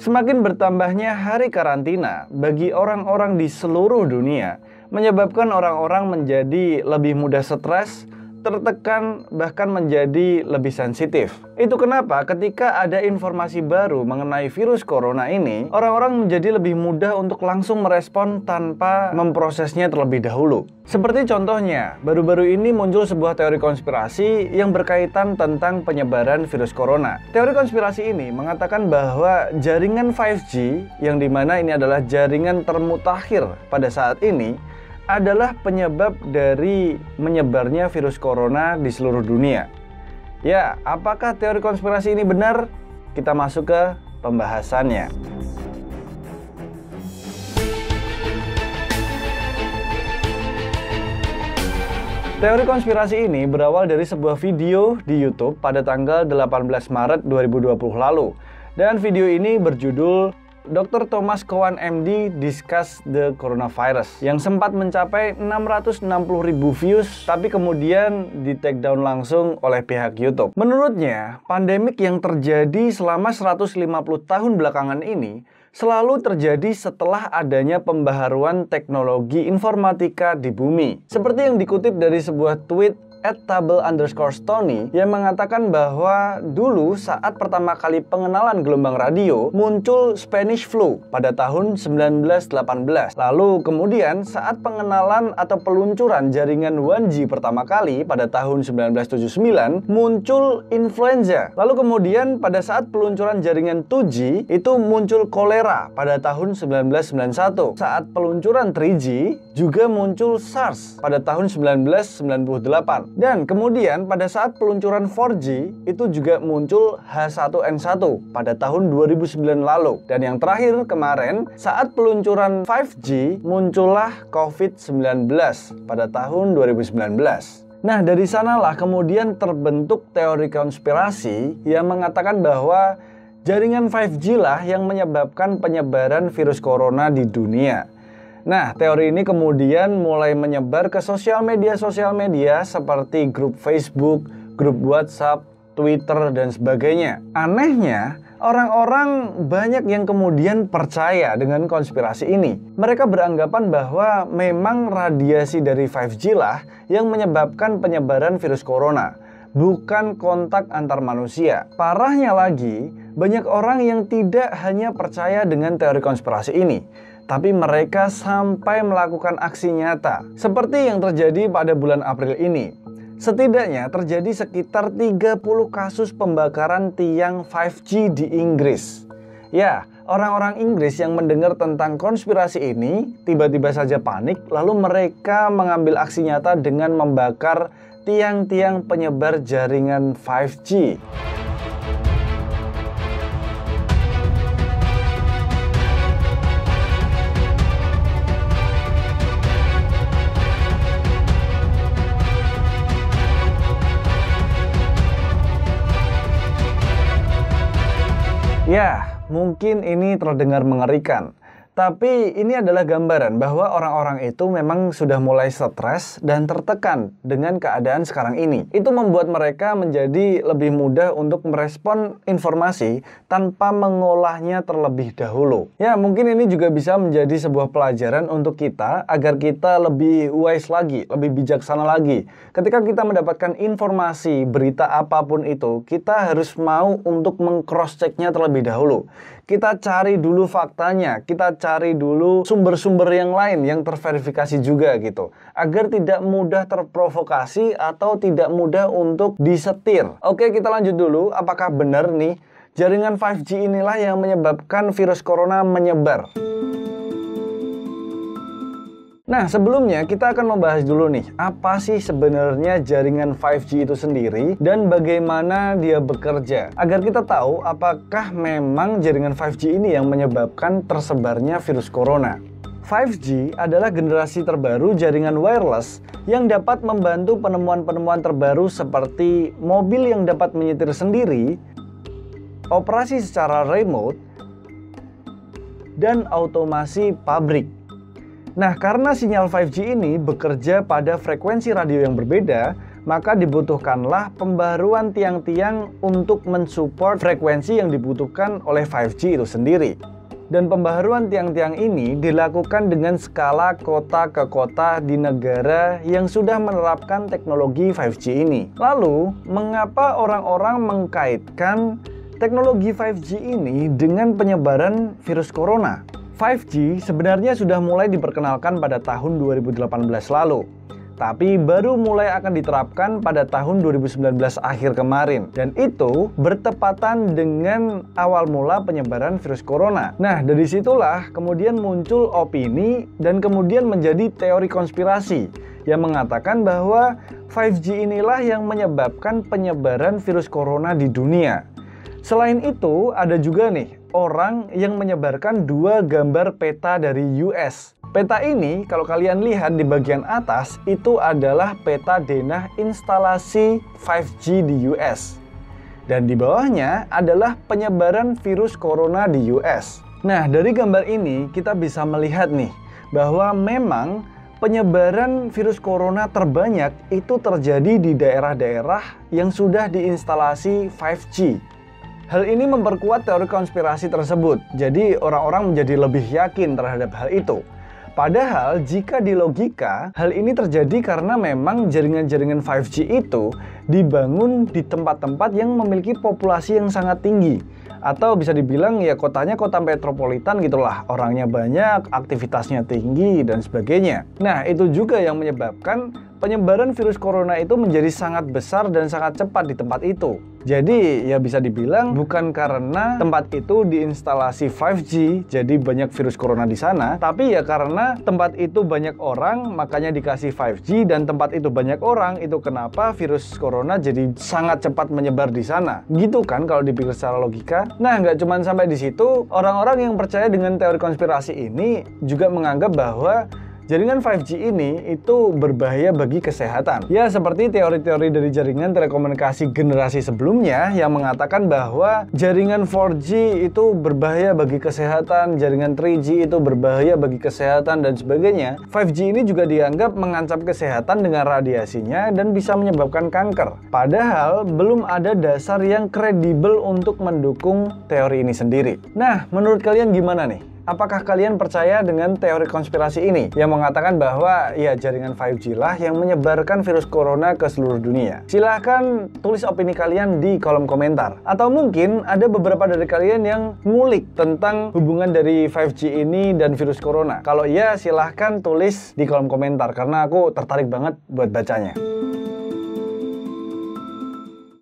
Semakin bertambahnya hari karantina bagi orang-orang di seluruh dunia menyebabkan orang-orang menjadi lebih mudah stres, tertekan, bahkan menjadi lebih sensitif. Itu kenapa ketika ada informasi baru mengenai virus corona ini, orang-orang menjadi lebih mudah untuk langsung merespon tanpa memprosesnya terlebih dahulu. Seperti contohnya, baru-baru ini muncul sebuah teori konspirasi yang berkaitan tentang penyebaran virus corona. Teori konspirasi ini mengatakan bahwa jaringan 5G, yang dimana ini adalah jaringan termutakhir pada saat ini, adalah penyebab dari menyebarnya virus corona di seluruh dunia. Ya, apakah teori konspirasi ini benar? Kita masuk ke pembahasannya. Teori konspirasi ini berawal dari sebuah video di YouTube pada tanggal 18 Maret 2020 lalu. Dan video ini berjudul Dr. Thomas Cowan MD Discuss the Coronavirus, yang sempat mencapai 660.000 views, tapi kemudian di take down langsung oleh pihak YouTube. Menurutnya, pandemik yang terjadi selama 150 tahun belakangan ini selalu terjadi setelah adanya pembaharuan teknologi informatika di bumi. Seperti yang dikutip dari sebuah tweet @table_Stony yang mengatakan bahwa dulu saat pertama kali pengenalan gelombang radio muncul Spanish flu pada tahun 1918. Lalu kemudian saat pengenalan atau peluncuran jaringan 1G pertama kali pada tahun 1979 muncul influenza. Lalu kemudian pada saat peluncuran jaringan 2G itu muncul kolera pada tahun 1991. Saat peluncuran 3G juga muncul SARS pada tahun 1998. Dan kemudian pada saat peluncuran 4G itu juga muncul H1N1 pada tahun 2009 lalu. Dan yang terakhir kemarin saat peluncuran 5G muncullah COVID-19 pada tahun 2019. Nah, dari sanalah kemudian terbentuk teori konspirasi yang mengatakan bahwa jaringan 5G lah yang menyebabkan penyebaran virus corona di dunia. Nah, teori ini kemudian mulai menyebar ke sosial media seperti grup Facebook, grup WhatsApp, Twitter, dan sebagainya. Anehnya, orang-orang banyak yang kemudian percaya dengan konspirasi ini. Mereka beranggapan bahwa memang radiasi dari 5G lah yang menyebabkan penyebaran virus corona, bukan kontak antar manusia. Parahnya lagi, banyak orang yang tidak hanya percaya dengan teori konspirasi ini, tapi mereka sampai melakukan aksi nyata. Seperti yang terjadi pada bulan April ini. Setidaknya terjadi sekitar 30 kasus pembakaran tiang 5G di Inggris. Ya, orang-orang Inggris yang mendengar tentang konspirasi ini tiba-tiba saja panik, lalu mereka mengambil aksi nyata dengan membakar tiang-tiang penyebar jaringan 5G. Ya, mungkin ini terdengar mengerikan, tapi ini adalah gambaran bahwa orang-orang itu memang sudah mulai stres dan tertekan dengan keadaan sekarang ini. Itu membuat mereka menjadi lebih mudah untuk merespon informasi tanpa mengolahnya terlebih dahulu. Ya, mungkin ini juga bisa menjadi sebuah pelajaran untuk kita agar kita lebih wise lagi, lebih bijaksana lagi. Ketika kita mendapatkan informasi, berita apapun itu, kita harus mau untuk meng-cross-check-nya terlebih dahulu. Kita cari dulu faktanya, kita cari dulu sumber-sumber yang lain yang terverifikasi juga gitu, agar tidak mudah terprovokasi atau tidak mudah untuk disetir. Oke, kita lanjut dulu. Apakah benar nih jaringan 5G inilah yang menyebabkan virus corona menyebar? Nah, sebelumnya kita akan membahas dulu nih, apa sih sebenarnya jaringan 5G itu sendiri dan bagaimana dia bekerja, agar kita tahu apakah memang jaringan 5G ini yang menyebabkan tersebarnya virus corona. 5G adalah generasi terbaru jaringan wireless yang dapat membantu penemuan-penemuan terbaru seperti mobil yang dapat menyetir sendiri, operasi secara remote, dan otomasi pabrik. Nah, karena sinyal 5G ini bekerja pada frekuensi radio yang berbeda, maka dibutuhkanlah pembaruan tiang-tiang untuk mensupport frekuensi yang dibutuhkan oleh 5G itu sendiri. Dan pembaharuan tiang-tiang ini dilakukan dengan skala kota ke kota di negara yang sudah menerapkan teknologi 5G ini. Lalu, mengapa orang-orang mengkaitkan teknologi 5G ini dengan penyebaran virus corona? 5G sebenarnya sudah mulai diperkenalkan pada tahun 2018 lalu, tapi baru mulai akan diterapkan pada tahun 2019 akhir kemarin. Dan itu bertepatan dengan awal mula penyebaran virus corona. Nah, dari situlah kemudian muncul opini dan kemudian menjadi teori konspirasi yang mengatakan bahwa 5G inilah yang menyebabkan penyebaran virus corona di dunia. Selain itu, ada juga nih orang yang menyebarkan dua gambar peta dari US. Peta ini, kalau kalian lihat di bagian atas, itu adalah peta denah instalasi 5G di US. Dan di bawahnya adalah penyebaran virus corona di US. Nah, dari gambar ini kita bisa melihat nih, bahwa memang penyebaran virus corona terbanyak itu terjadi di daerah-daerah yang sudah diinstalasi 5G. Hal ini memperkuat teori konspirasi tersebut, jadi orang-orang menjadi lebih yakin terhadap hal itu. Padahal jika di logika, hal ini terjadi karena memang jaringan-jaringan 5G itu dibangun di tempat-tempat yang memiliki populasi yang sangat tinggi. Atau bisa dibilang ya kotanya kota metropolitan gitulah, orangnya banyak, aktivitasnya tinggi, dan sebagainya. Nah, itu juga yang menyebabkan penyebaran virus corona itu menjadi sangat besar dan sangat cepat di tempat itu. Jadi ya bisa dibilang bukan karena tempat itu diinstalasi 5G jadi banyak virus corona di sana, tapi ya karena tempat itu banyak orang makanya dikasih 5G, dan tempat itu banyak orang itu kenapa virus corona jadi sangat cepat menyebar di sana. Gitu kan kalau dipikir secara logika. Nah, nggak cuma sampai di situ, orang-orang yang percaya dengan teori konspirasi ini juga menganggap bahwa jaringan 5G ini itu berbahaya bagi kesehatan. Ya, seperti teori-teori dari jaringan telekomunikasi generasi sebelumnya yang mengatakan bahwa jaringan 4G itu berbahaya bagi kesehatan, jaringan 3G itu berbahaya bagi kesehatan, dan sebagainya. 5G ini juga dianggap mengancam kesehatan dengan radiasinya dan bisa menyebabkan kanker. Padahal belum ada dasar yang kredibel untuk mendukung teori ini sendiri. Nah, menurut kalian gimana nih? Apakah kalian percaya dengan teori konspirasi ini yang mengatakan bahwa ya jaringan 5G lah yang menyebarkan virus corona ke seluruh dunia? Silahkan tulis opini kalian di kolom komentar. Atau mungkin ada beberapa dari kalian yang ngulik tentang hubungan dari 5G ini dan virus corona. Kalau iya, silahkan tulis di kolom komentar karena aku tertarik banget buat bacanya.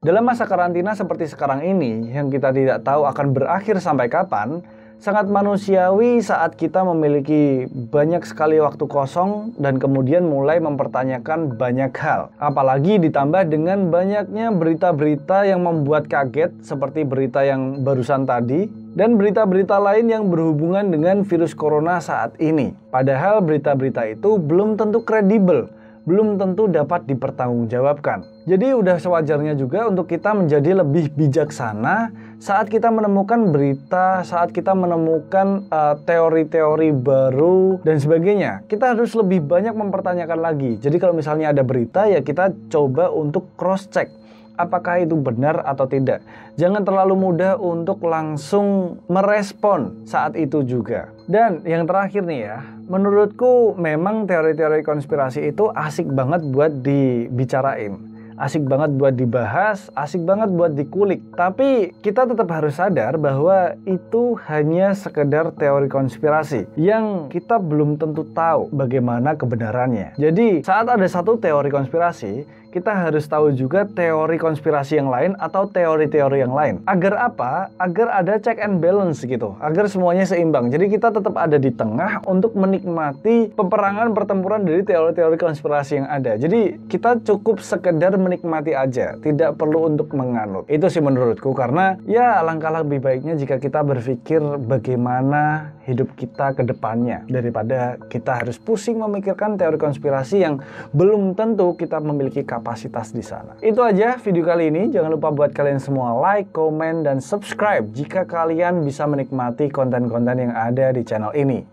Dalam masa karantina seperti sekarang ini yang kita tidak tahu akan berakhir sampai kapan, sangat manusiawi saat kita memiliki banyak sekali waktu kosong dan kemudian mulai mempertanyakan banyak hal. Apalagi ditambah dengan banyaknya berita-berita yang membuat kaget seperti berita yang barusan tadi dan berita-berita lain yang berhubungan dengan virus corona saat ini. Padahal berita-berita itu belum tentu kredibel, belum tentu dapat dipertanggungjawabkan. Jadi udah sewajarnya juga untuk kita menjadi lebih bijaksana saat kita menemukan berita, saat kita menemukan teori-teori baru dan sebagainya. Kita harus lebih banyak mempertanyakan lagi. Jadi kalau misalnya ada berita, ya kita coba untuk cross-check apakah itu benar atau tidak. Jangan terlalu mudah untuk langsung merespon saat itu juga. Dan yang terakhir nih ya, menurutku memang teori-teori konspirasi itu asik banget buat dibicarain. Asik banget buat dibahas, asik banget buat dikulik. Tapi kita tetap harus sadar bahwa itu hanya sekedar teori konspirasi yang kita belum tentu tahu bagaimana kebenarannya. Jadi saat ada satu teori konspirasi, kita harus tahu juga teori konspirasi yang lain atau teori-teori yang lain. Agar apa? Agar ada check and balance gitu. Agar semuanya seimbang. Jadi kita tetap ada di tengah untuk menikmati peperangan pertempuran dari teori-teori konspirasi yang ada. Jadi kita cukup sekedar menikmati aja. Tidak perlu untuk menganut. Itu sih menurutku. Karena ya alangkah lebih baiknya jika kita berpikir bagaimana hidup kita ke depannya. Daripada kita harus pusing memikirkan teori konspirasi yang belum tentu kita memiliki kapasitas di sana. Itu aja video kali ini. Jangan lupa buat kalian semua like, komen, dan subscribe jika kalian bisa menikmati konten-konten yang ada di channel ini.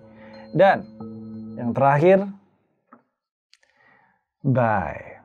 Dan yang terakhir, bye.